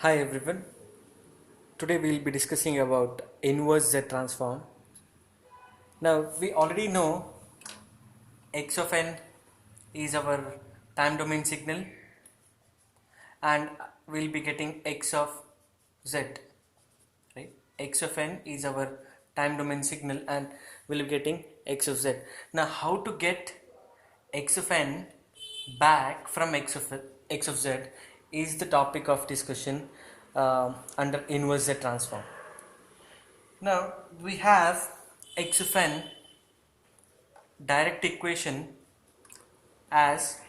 Hi everyone. Today we will be discussing about inverse Z transform. Now we already know x of n is our time domain signal and we'll be getting x of z, right? X of n is our time domain signal and we'll be getting x of z. Now how to get x of n back from x of z is the topic of discussion under inverse Z transform. Now we have x of n direct equation as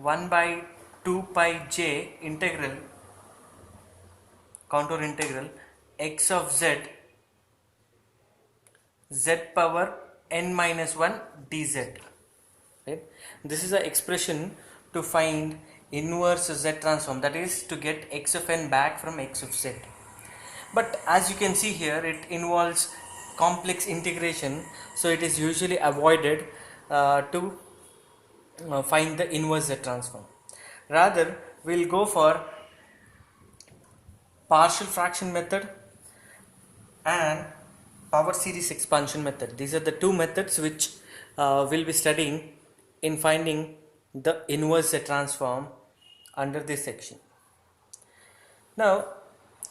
1 by 2 pi j integral contour integral x of z z power n minus 1 dz, right? This is an expression to find inverse Z transform, that is to get x of n back from x of z. But as you can see here, it involves complex integration, so it is usually avoided to find the inverse Z transform. Rather, we'll go for partial fraction method and power series expansion method. These are the two methods which we'll be studying in finding the inverse Z transform under this section. Now,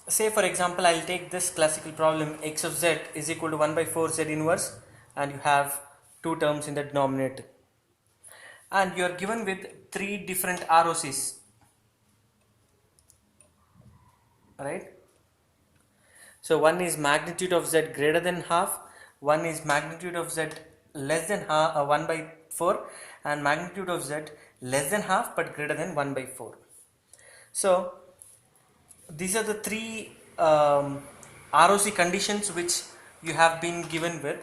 say for example, I'll take this classical problem x of z is equal to 1 by 4 z inverse, and you have two terms in the denominator, and you are given with three different ROCs, right? So one is magnitude of z greater than half, one is magnitude of z less than half, 1 by 4, and magnitude of z less than half but greater than 1 by 4. So these are the three ROC conditions which you have been given with,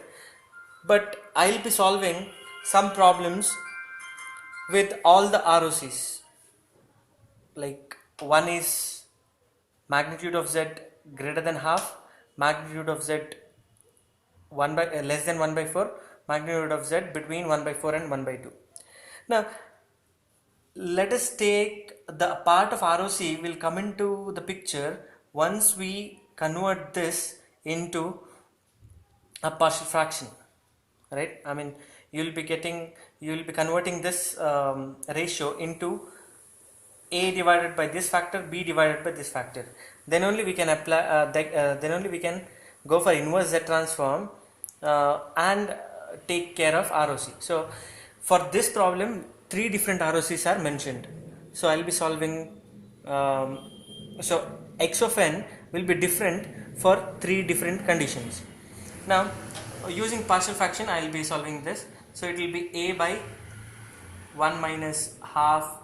but I'll be solving some problems with all the ROCs. Like one is magnitude of z greater than half, magnitude of z 1 by less than 1 by 4, magnitude of z between 1 by 4 and 1 by 2. Now let us take the part of ROC will come into the picture once we convert this into a partial fraction, right? I mean, you will be converting this ratio into a divided by this factor, b divided by this factor. Then only we can apply then only we can go for inverse Z transform and take care of ROC. So for this problem, three different ROCs are mentioned. So I'll be solving so x of n will be different for three different conditions. Now using partial fraction, I'll be solving this. So it will be a by 1 minus half,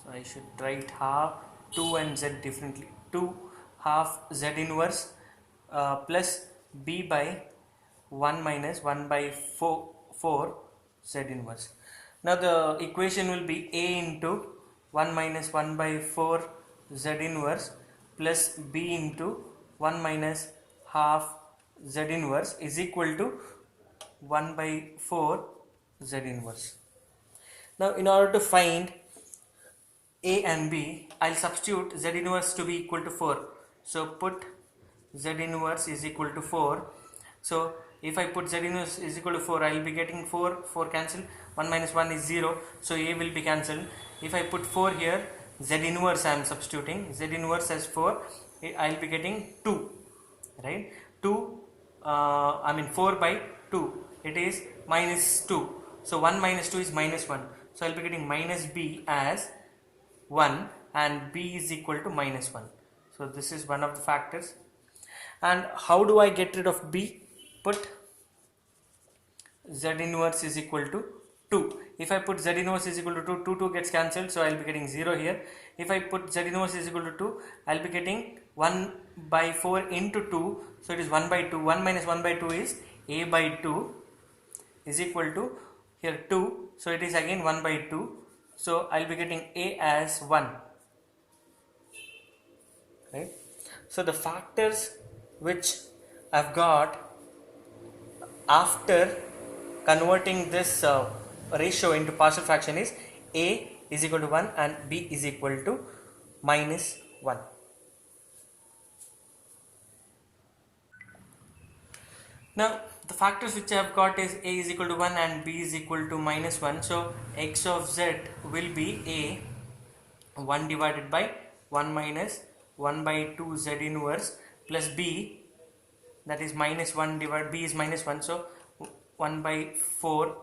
so I should write half 2 and z differently, 2 half z inverse plus b by 1 minus 1 by 4 z inverse. Now the equation will be a into 1 minus 1 by 4 z inverse plus b into 1 minus half z inverse is equal to 1 by 4 z inverse. Now in order to find a and b, I'll substitute z inverse to be equal to 4. So put z inverse is equal to 4. So if I put z inverse is equal to 4, I will be getting 4 cancel, 1 minus 1 is 0, so a will be cancelled. If I put 4 here, z inverse I am substituting, z inverse as 4, I will be getting 2, right? 2, 4 by 2, it is minus 2. So 1 minus 2 is minus 1. So I will be getting minus b as 1 and b is equal to minus 1. So this is one of the factors. And how do I get rid of b? Put z inverse is equal to 2. If I put z inverse is equal to 2, 2 gets cancelled, so I will be getting 0 here. If I put z inverse is equal to 2, I will be getting 1 by 4 into 2, so it is 1 by 2. 1 minus 1 by 2 is a by 2 is equal to here 2, so it is again 1 by 2, so I will be getting a as 1, right? So the factors which I've got after converting this ratio into partial fraction is a is equal to 1 and b is equal to minus 1. Now the factors which I have got is a is equal to 1 and b is equal to minus 1. So x of z will be a 1 divided by 1 minus 1 by 2 z inverse plus b, that is minus 1 divided b is minus 1, so 1 by 4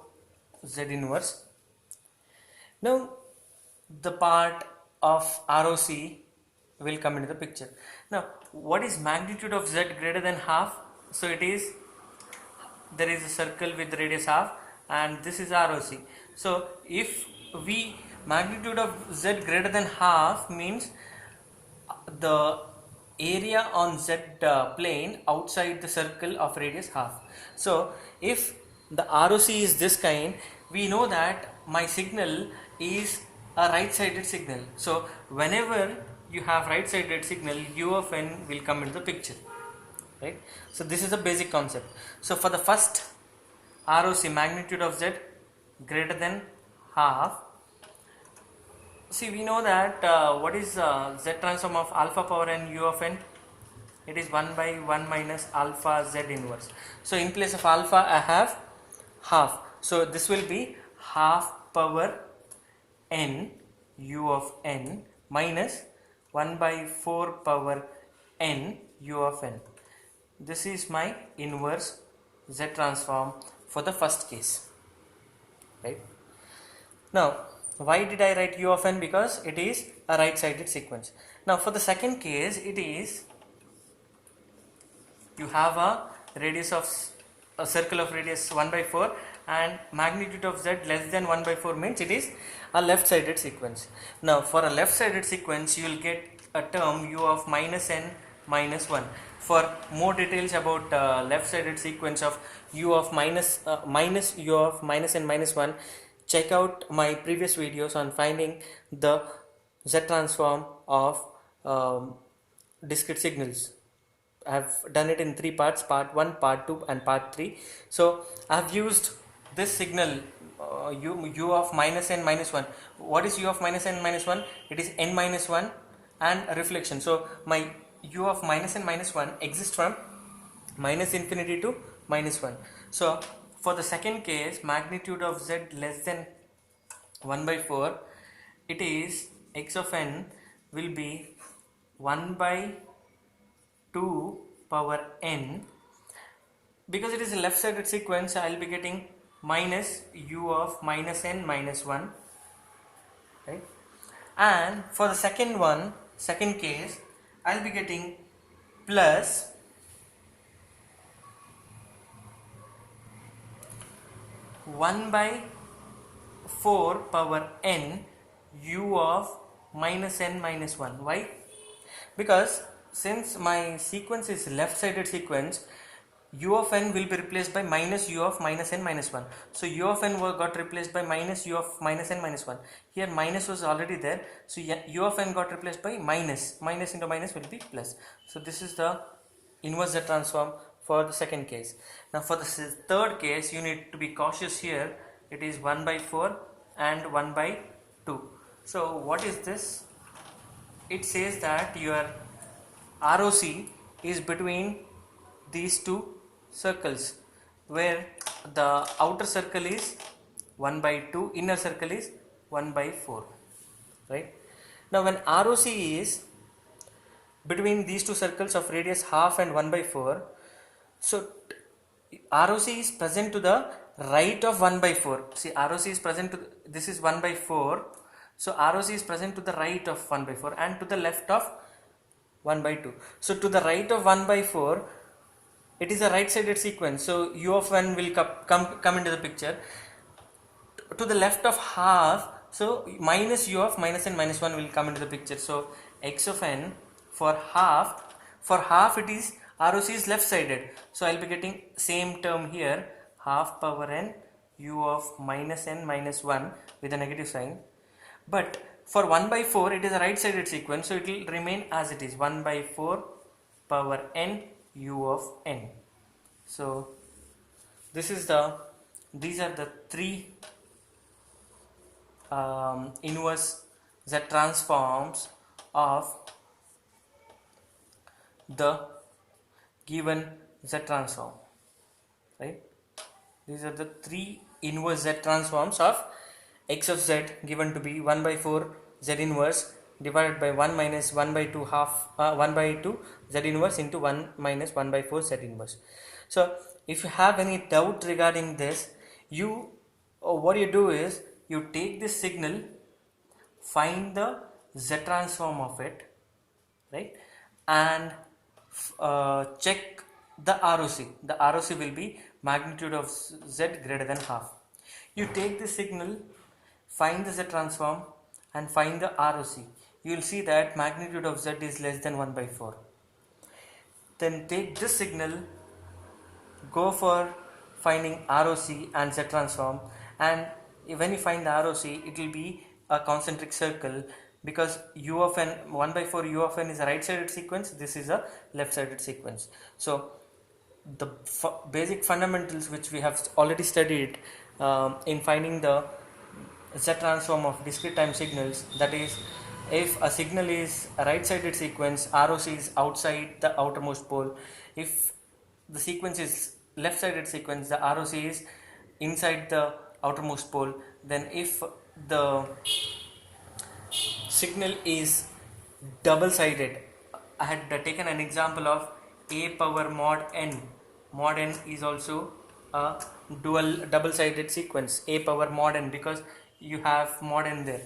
z inverse. Now the part of ROC will come into the picture. Now what is magnitude of z greater than half? So it is, there is a circle with radius half and this is ROC. So if we, magnitude of z greater than half means the area on z plane outside the circle of radius half. So if the ROC is this kind, we know that my signal is a right sided signal. So whenever you have right sided signal, u of n will come into the picture, right? So this is the basic concept. So for the first ROC, magnitude of z greater than half, see we know that what is z transform of alpha power n u of n? It is 1 by 1 minus alpha z inverse. So in place of alpha I have half. So this will be half power n u of n minus 1 by 4 power n u of n. This is my inverse z transform for the first case, right? Now why did I write u of n? Because it is a right sided sequence. Now for the second case, it is, you have a radius of a circle of radius 1 by 4 and magnitude of z less than 1 by 4 means it is a left sided sequence. Now for a left sided sequence you will get a term u of minus n minus 1. For more details about left sided sequence of u of minus u of minus n minus 1, check out my previous videos on finding the z transform of discrete signals. I have done it in 3 parts, part 1, part 2 and part 3. So I have used this signal u of minus n minus 1. What is u of minus n minus 1? It is n minus 1 and a reflection. So my u of minus n minus 1 exists from minus infinity to minus 1. So for the second case, magnitude of z less than 1 by 4, it is x of n will be 1 by 2 power n. Because it is a left sided sequence, I will be getting minus u of minus n minus 1, right? And for the second case, I will be getting plus 1 by 4 power n u of minus n minus 1. Why? Because since my sequence is left sided sequence, u of n will be replaced by minus u of minus n minus 1. So u of n got replaced by minus u of minus n minus 1. Here minus was already there, so u of n got replaced by minus into minus will be plus. So this is the inverse Z transform for the second case. Now for the third case, you need to be cautious here. It is 1 by 4 and 1 by 2. So what is this? It says that your ROC is between these two circles, where the outer circle is 1 by 2, inner circle is 1 by 4, right? Now when ROC is between these two circles of radius half and 1 by 4, so ROC is present to the right of 1 by 4. See, ROC is present to this is 1 by 4, so ROC is present to the right of 1 by 4 and to the left of 1 by 2. So to the right of 1 by 4, it is a right sided sequence, so u of n will come into the picture. To the left of half, so minus u of minus n minus 1 will come into the picture. So x of n for half it is ROC is left sided, so I will be getting same term here, half power n u of minus n minus 1 with a negative sign. But for 1 by 4 it is a right sided sequence, so it will remain as it is, 1 by 4 power n u of n. So these are the three inverse Z transforms of the given Z transform, right? These are the three inverse Z transforms of x of z given to be 1 by 4 Z inverse divided by 1 minus 1 by 2 half 1 by 2 Z inverse into 1 minus 1 by 4 Z inverse. So if you have any doubt regarding this, you what you do is you take this signal, find the Z transform of it, right, and check the ROC. The ROC will be magnitude of Z greater than half. You take the signal, find the Z transform and find the ROC. You will see that magnitude of Z is less than 1 by 4. Then take this signal, go for finding ROC and Z transform, and when you find the ROC, it will be a concentric circle, because u of n 1 by 4 u of n is a right sided sequence, this is a left sided sequence. So the basic fundamentals which we have already studied in finding the Z transform of discrete time signals, that is, if a signal is a right sided sequence, ROC is outside the outermost pole. If the sequence is left sided sequence, the ROC is inside the outermost pole. Then if the signal is double sided, I had taken an example of a power mod n. Mod n is also a double sided sequence, a power mod n, because you have mod n there.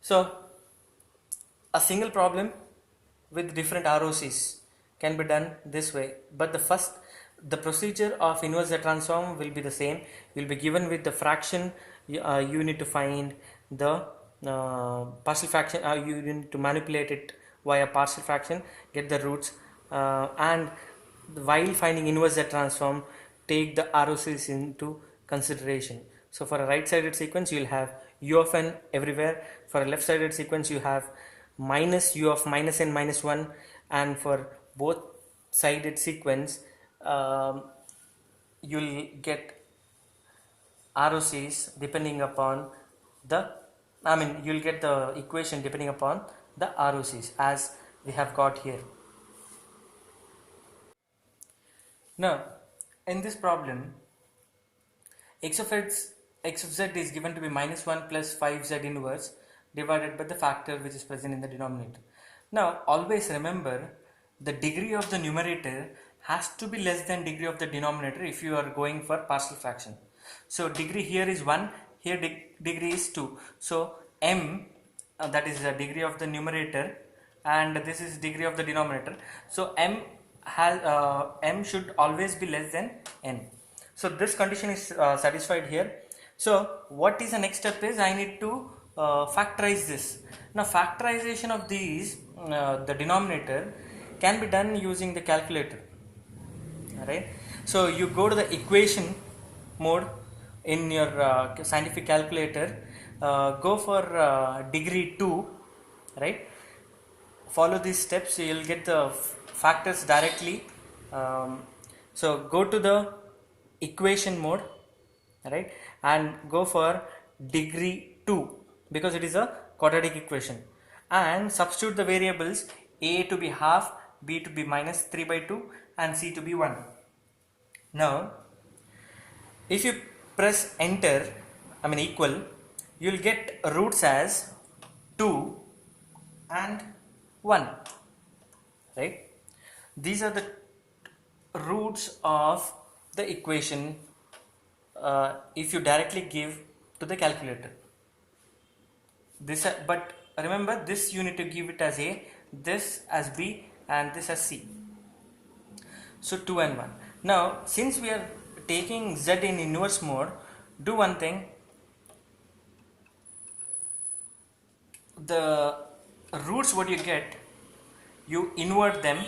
So a single problem with different ROCs can be done this way, but the procedure of inverse Z transform will be the same. You will be given with the fraction, you need to find the partial fraction, you need to manipulate it via partial fraction, get the roots, and while finding inverse Z transform, take the ROCs into consideration. So for a right sided sequence, you will have u of n everywhere. For a left sided sequence, you have minus u of minus n minus 1, and for both sided sequence, you will get ROCs depending upon you will get the equation depending upon the ROCs as we have got here. Now in this problem, x of z is given to be minus 1 plus 5z inverse divided by the factor which is present in the denominator. Now always remember, the degree of the numerator has to be less than degree of the denominator if you are going for partial fraction. So degree here is 1, here degree is 2. So m, that is the degree of the numerator, and this is degree of the denominator. So m should always be less than n. So this condition is satisfied here. So what is the next step is I need to factorize this. Now factorization of these, the denominator, can be done using the calculator. Alright, so you go to the equation mode in your scientific calculator, go for degree 2, right? Follow these steps, you will get the factors directly. So go to the equation mode, right, and go for degree 2 because it is a quadratic equation, and substitute the variables a to be half, b to be minus 3 by 2 and c to be 1. Now if you press enter, equal, you will get roots as 2 and 1, right? These are the roots of the equation if you directly give to the calculator. This, but remember, this you need to give it as a, this as b, and this as c. So 2 and 1. Now since we are taking z in inverse mode, do one thing. The roots what you get, you invert them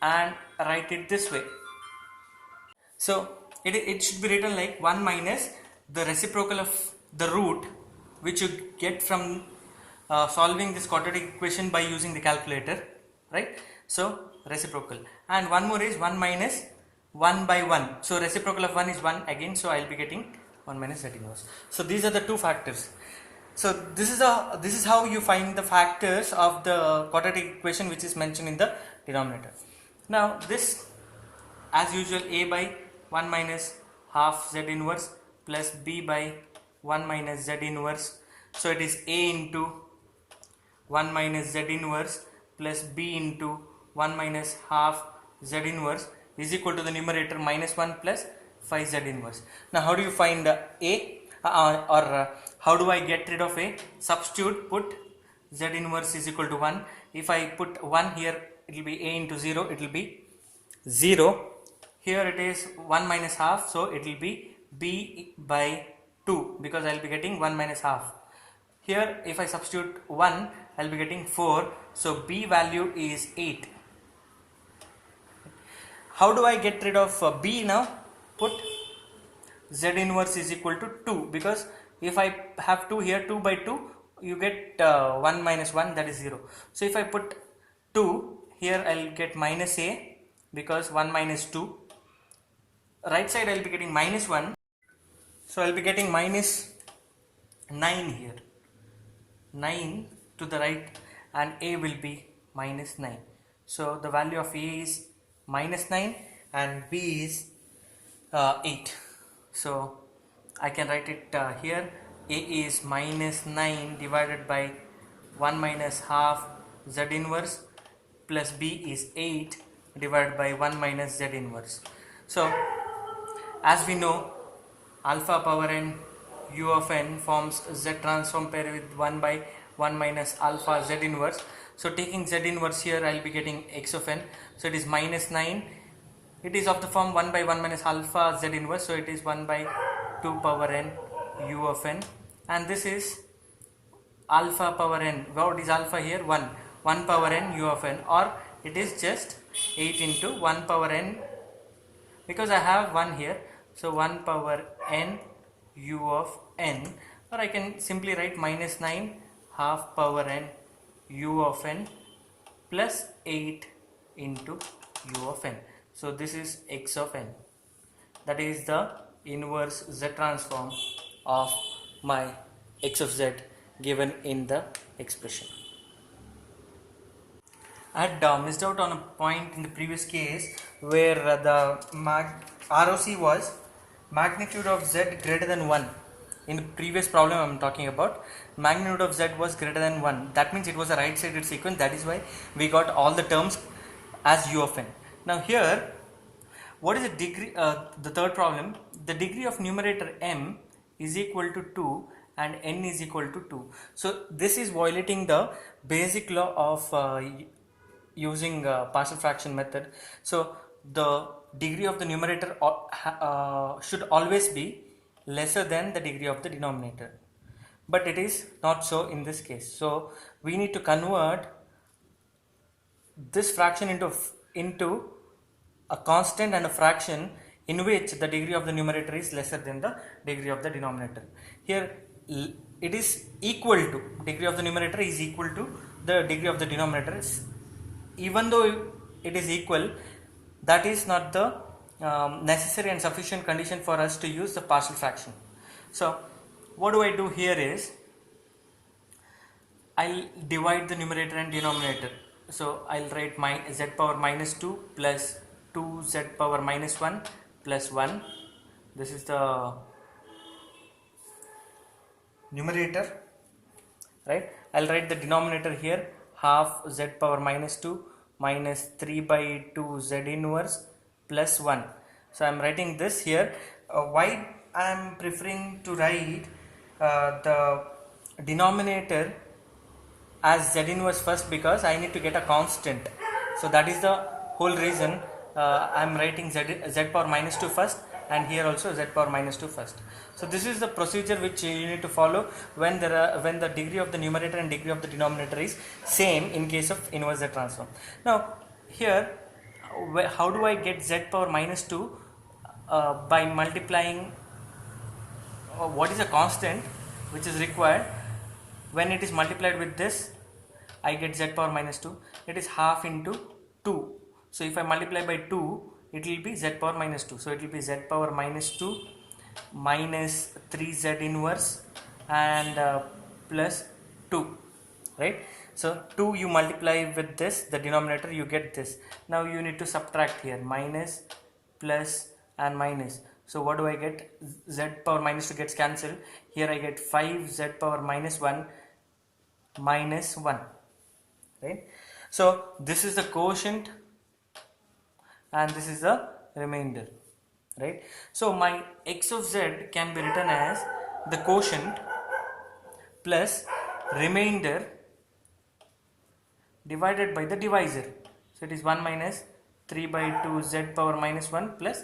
and write it this way. So it should be written like 1 minus the reciprocal of the root which you get from solving this quadratic equation by using the calculator, right? So reciprocal, and one more is 1 minus 1 by 1. So reciprocal of 1 is 1 again, so I will be getting 1 minus z inverse. So these are the two factors. So this is how you find the factors of the quadratic equation which is mentioned in the denominator. Now this, as usual, a by 1 minus half z inverse plus b by 1 minus z inverse. So it is a into 1 minus z inverse plus b into 1 minus half z inverse is equal to the numerator minus 1 plus 5 z inverse. Now how do you find a how do I get rid of a? Substitute, put z inverse is equal to 1. If I put 1 here, it will be a into 0, it will be 0. Here it is 1 minus half, so it will be b by 2 because I will be getting 1 minus half. Here if I substitute 1, I will be getting 4, so b value is 8. How do I get rid of b now? Put z inverse is equal to 2, because if I have 2 here, 2 by 2 you get 1 minus 1, that is 0. So if I put 2 here, I will get minus a because 1 minus 2. Right side I will be getting minus 1, so I will be getting minus 9 here, 9 to the right, and a will be minus 9. So the value of a is minus 9 and b is 8. So I can write it here. A is minus 9 divided by 1 minus half z inverse plus b is 8 divided by 1 minus z inverse. So as we know, alpha power n u of n forms z transform pair with 1 by 1 minus alpha z inverse. So taking z inverse here, I will be getting x of n. So it is minus 9. It is of the form 1 by 1 minus alpha z inverse, so it is 1 by 2 power n u of n, and this is alpha power n. What is alpha here? 1 power n u of n, or it is just 8 into 1 power n, because I have 1 here, so 1 power n u of n, or I can simply write minus 9 half power n u of n plus 8 into u of n. So this is x of n. That is the inverse z transform of my x of z given in the expression. I had missed out on a point in the previous case where the ROC was magnitude of z greater than 1. In the previous problem I am talking about, magnitude of z was greater than 1. That means it was a right sided sequence. That is why we got all the terms as u of n. Now here, what is the degree? The third problem, the degree of numerator m is equal to 2 and n is equal to 2. So this is violating the basic law of using partial fraction method. So the degree of the numerator should always be lesser than the degree of the denominator, but it is not so in this case. So we need to convert this fraction into a constant and a fraction in which the degree of the numerator is lesser than the degree of the denominator. Here it is equal to, degree of the numerator is equal to the degree of the denominator. Even though it is equal, that is not the necessary and sufficient condition for us to use the partial fraction. So what do I do here is, I'll divide the numerator and denominator. So I'll write my z power minus 2 plus 2z power minus 1 plus 1. This is the numerator, right? I'll write the denominator here, half z power minus 2 minus 3 by 2 z inverse plus 1. So I am writing this here. Why I am preferring to write the denominator as z inverse first? Because I need to get a constant. So that is the whole reason I am writing z power minus 2 first, and here also z power minus 2 first. So this is the procedure which you need to follow when the degree of the numerator and degree of the denominator is same in case of inverse z transform. Now here, how do I get z power minus 2? By multiplying what is a constant which is required. When it is multiplied with this, I get z power minus 2. It is half into 2. So if I multiply by 2, it will be z power minus 2. So it will be z power minus 2 minus 3z inverse and plus 2, right? So 2 you multiply with this, the denominator, you get this. Now you need to subtract here, minus, plus and minus. So what do I get? Z power minus 2 gets cancelled. Here I get 5 z power minus 1 minus 1, right? So this is the quotient and this is the remainder, right? So my x of z can be written as the quotient plus remainder divided by the divisor. So it is 1 minus 3 by 2 z power minus 1 plus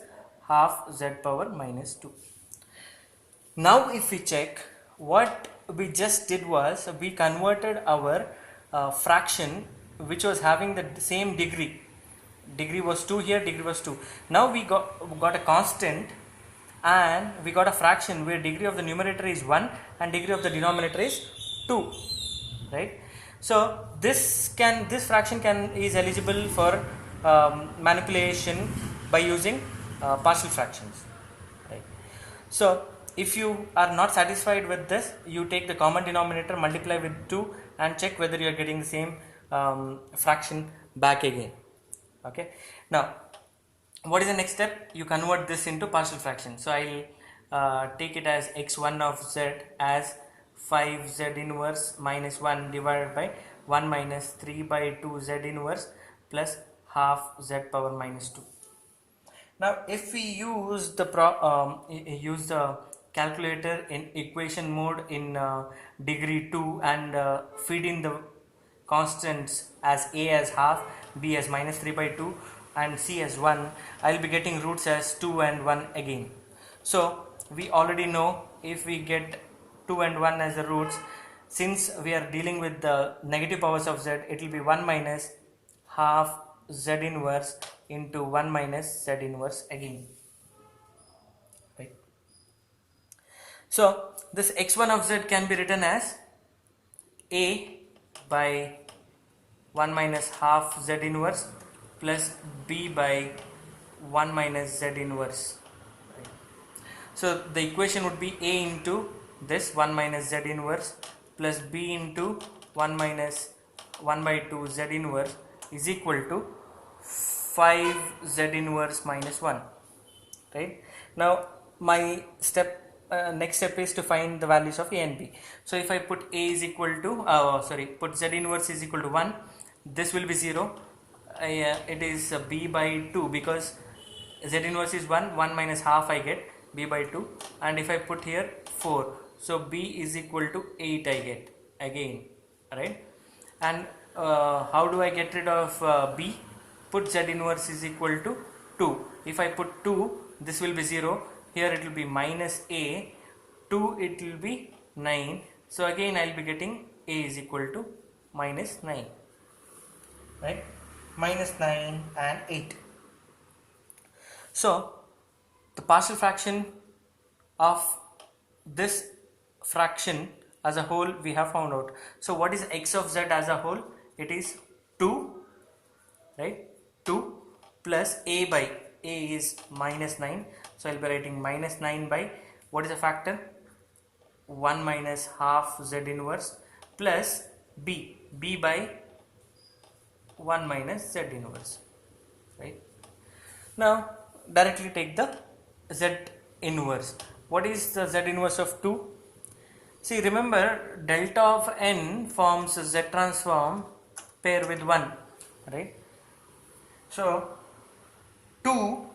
half z power minus 2. Now if we check, what we just did was we converted our fraction which was having the same degree. Degree was 2 here, degree was 2. Now we got a constant and we got a fraction where degree of the numerator is 1 and degree of the denominator is 2, right? So this fraction is eligible for manipulation by using partial fractions, right? So if you are not satisfied with this, you take the common denominator, multiply with 2 and check whether you are getting the same fraction back again. Okay, now what is the next step? You convert this into partial fraction. So I'll take it as x1 of z as 5z inverse minus 1 divided by 1 minus 3 by 2 z inverse plus half z power minus 2. Now if we use the calculator in equation mode in degree 2 and feed in the constants as a as half, b as minus 3 by 2 and c as 1, I will be getting roots as 2 and 1 again. So we already know if we get 2 and 1 as the roots, since we are dealing with the negative powers of z, it will be 1 minus half z inverse into 1 minus z inverse again, right? So this x1 of z can be written as a by 1 minus half z inverse plus b by 1 minus z inverse, right? So the equation would be a into this 1 minus z inverse plus b into 1 minus 1 by 2 z inverse is equal to 5 z inverse minus 1, right? Now my next step is to find the values of a and b. So if I put a is equal to put z inverse is equal to 1, this will be 0. It is b by 2 because z inverse is 1 minus half I get b by 2, and if I put here 4, so b is equal to 8 I get again, right? And how do I get rid of b? Put z inverse is equal to 2. If I put 2, this will be 0. Here it will be minus a, 2 it will be 9. So again I will be getting a is equal to minus 9, right? Minus 9 and 8. So the partial fraction of this fraction as a whole we have found out. So what is x of z as a whole? It is 2, right? 2 plus a by a is minus 9. So I will be writing minus 9 by, what is the factor? 1 minus half z inverse plus b by 1 minus z inverse, right? Now directly take the z inverse. What is the z inverse of 2? See, remember delta of n forms a z transform pair with 1, right? So 2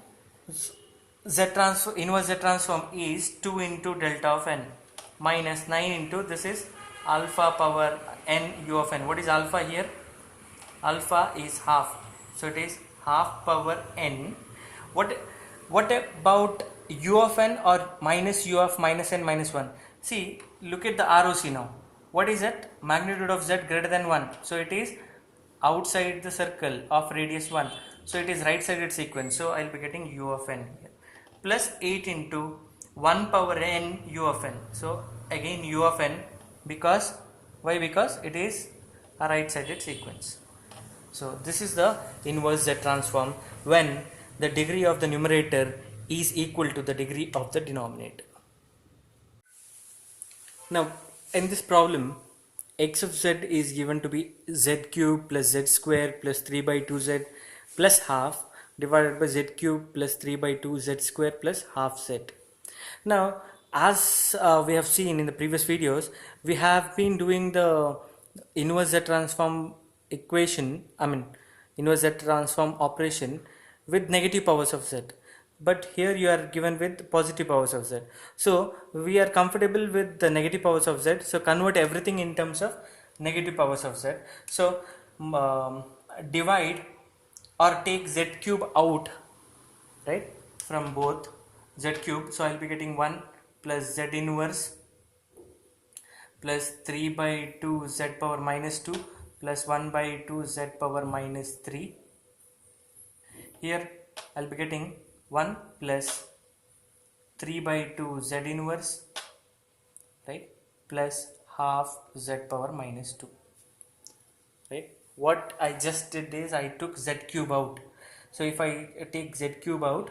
inverse z transform is 2 into delta of n minus 9 into, this is alpha power n u of n. What is alpha here? Alpha is half, so it is half power n. What about u of n or minus u of minus n minus 1? See, look at the ROC now. What is it? Magnitude of z greater than 1. So it is outside the circle of radius 1. So it is right sided sequence. So I will be getting u of n here. Plus 8 into 1 power n u of n. So again u of n, because why? Because it is a right sided sequence. So this is the inverse z transform when the degree of the numerator is equal to the degree of the denominator. Now in this problem, x of z is given to be z cube plus z square plus 3 by 2z plus half divided by z cube plus 3 by 2 z square plus half z. Now, as we have seen in the previous videos, we have been doing the inverse z transform equation, inverse z transform operation with negative powers of z, but here you are given with positive powers of z. So we are comfortable with the negative powers of z, so convert everything in terms of negative powers of z. So divide or take z cube out, right, from both z cube. So I'll be getting 1 plus z inverse plus 3 by 2 z power minus 2 plus 1 by 2 z power minus 3. Here I'll be getting 1 plus 3 by 2 z inverse, right, plus half z power minus 2, right. What I just did is I took z cube out. So if I take z cube out,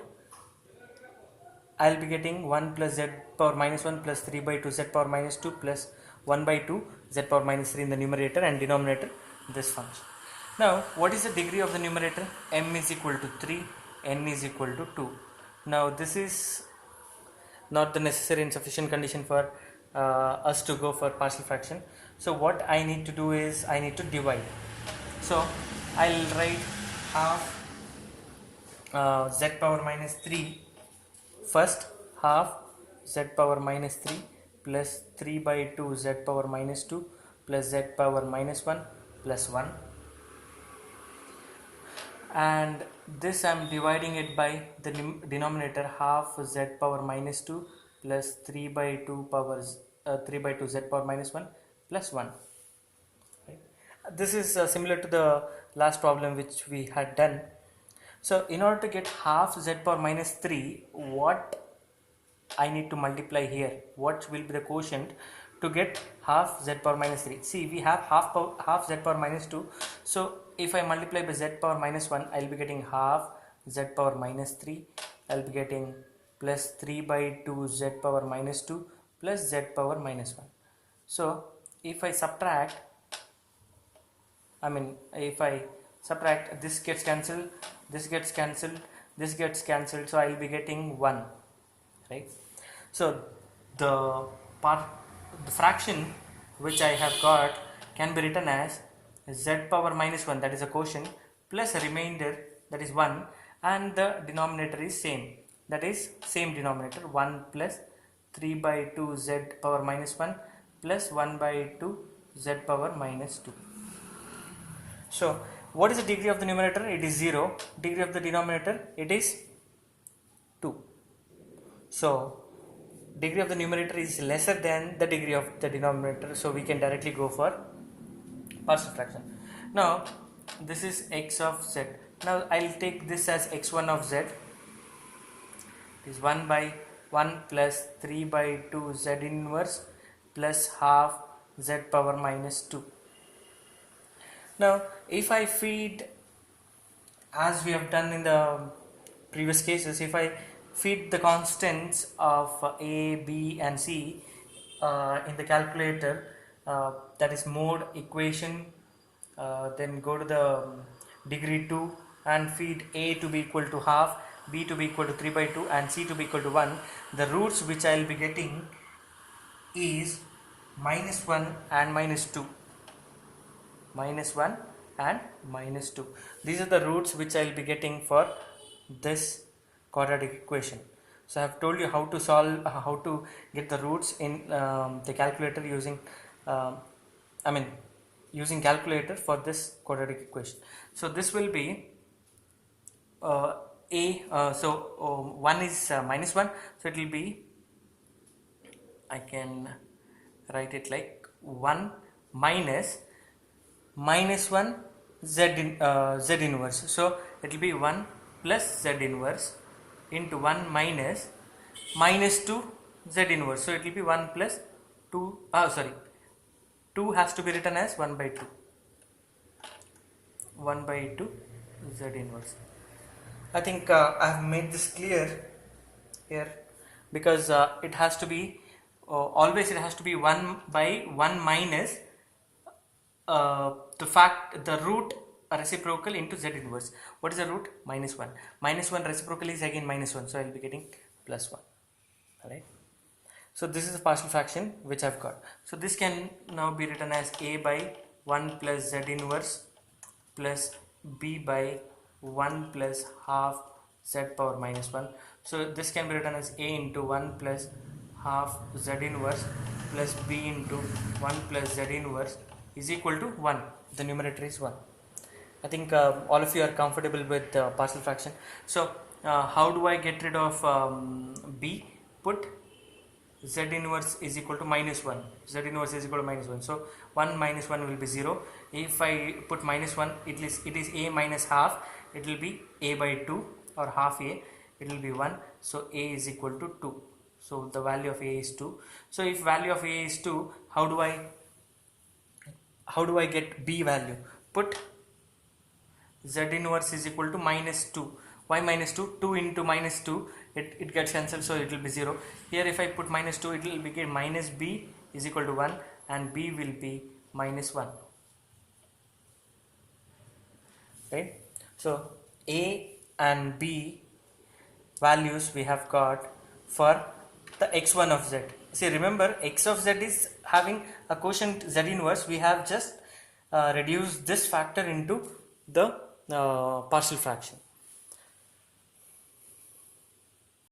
I'll be getting 1 plus z power minus 1 plus 3 by 2 z power minus 2 plus 1 by 2 z power minus 3 in the numerator, and denominator this function. Now what is the degree of the numerator? M is equal to 3, n is equal to 2. Now this is not the necessary and sufficient condition for us to go for partial fraction. So what I need to do is I need to divide. So I'll write half z power minus 3 first, half z power minus 3 plus 3 by 2 z power minus 2 plus z power minus 1 plus 1, and this I am dividing it by the denominator half z power minus 2 plus 3 by 2 powers 3 by 2 z power minus 1 plus 1. Right. This is similar to the last problem which we had done. So in order to get half z power minus 3, what I need to multiply here? What will be the quotient to get half z power minus 3? See, we have half z power minus 2. So if I multiply by z power minus 1, I will be getting half z power minus 3. I will be getting plus 3 by 2 z power minus 2 plus z power minus 1. So if I subtract, if I subtract, this gets cancelled, this gets cancelled, this gets cancelled, so I will be getting 1, right. So the fraction which I have got can be written as z power minus 1, that is a quotient, plus a remainder, that is 1, and the denominator is same, that is same denominator, 1 plus 3 by 2 z power minus 1 plus 1 by 2 z power minus 2. So what is the degree of the numerator? It is 0. Degree of the denominator, it is 2. So degree of the numerator is lesser than the degree of the denominator, so we can directly go for partial fraction. Now this is x of z. Now I'll take this as x1 of z. It is 1 by 1 plus 3 by 2 z inverse plus half z power minus 2. Now if I feed, as we have done in the previous cases, if I feed the constants of a, b and c in the calculator, that is mode equation, then go to the degree 2 and feed a to be equal to half, b to be equal to 3 by 2 and c to be equal to 1, the roots which I will be getting is minus 1 and minus 2. Minus 1 and minus 2. These are the roots which I will be getting for this quadratic equation. So I have told you how to solve, how to get the roots in the calculator using using calculator for this quadratic equation. So this will be so 1 is minus 1, so it will be, I can write it like 1 minus 1 z inverse. So it will be 1 plus z inverse into 1 minus 2 z inverse. So it will be 1 plus 2, 2 has to be written as 1 by 2. 1 by 2 z inverse. I think I have made this clear here, because it has to be always it has to be 1 by 1 minus the root reciprocal into z inverse. What is the root? Minus 1. Minus 1 reciprocal is again minus 1, so I will be getting plus 1. Alright. So this is the partial fraction which I've got. So this can now be written as a by 1 plus z inverse plus b by 1 plus half z power minus 1. So this can be written as a into 1 plus half z inverse plus b into 1 plus z inverse is equal to 1. The numerator is 1. I think all of you are comfortable with partial fraction. So how do I get rid of b? Put z inverse is equal to minus 1. Z inverse is equal to minus 1. So 1 minus 1 will be 0. If I put minus 1, it is a minus half. It will be a by 2 or half a. It will be 1. So a is equal to 2. So the value of a is 2. So if value of a is 2, how do I get b value? Put z inverse is equal to minus 2. Why minus 2? 2 into minus 2, it gets cancelled, so it will be 0. Here if I put minus 2, it will become minus b is equal to 1 and b will be minus 1. Right? So a and b values we have got for the x1 of z. See, remember, x of z is having a quotient z inverse. We have just reduced this factor into the partial fraction.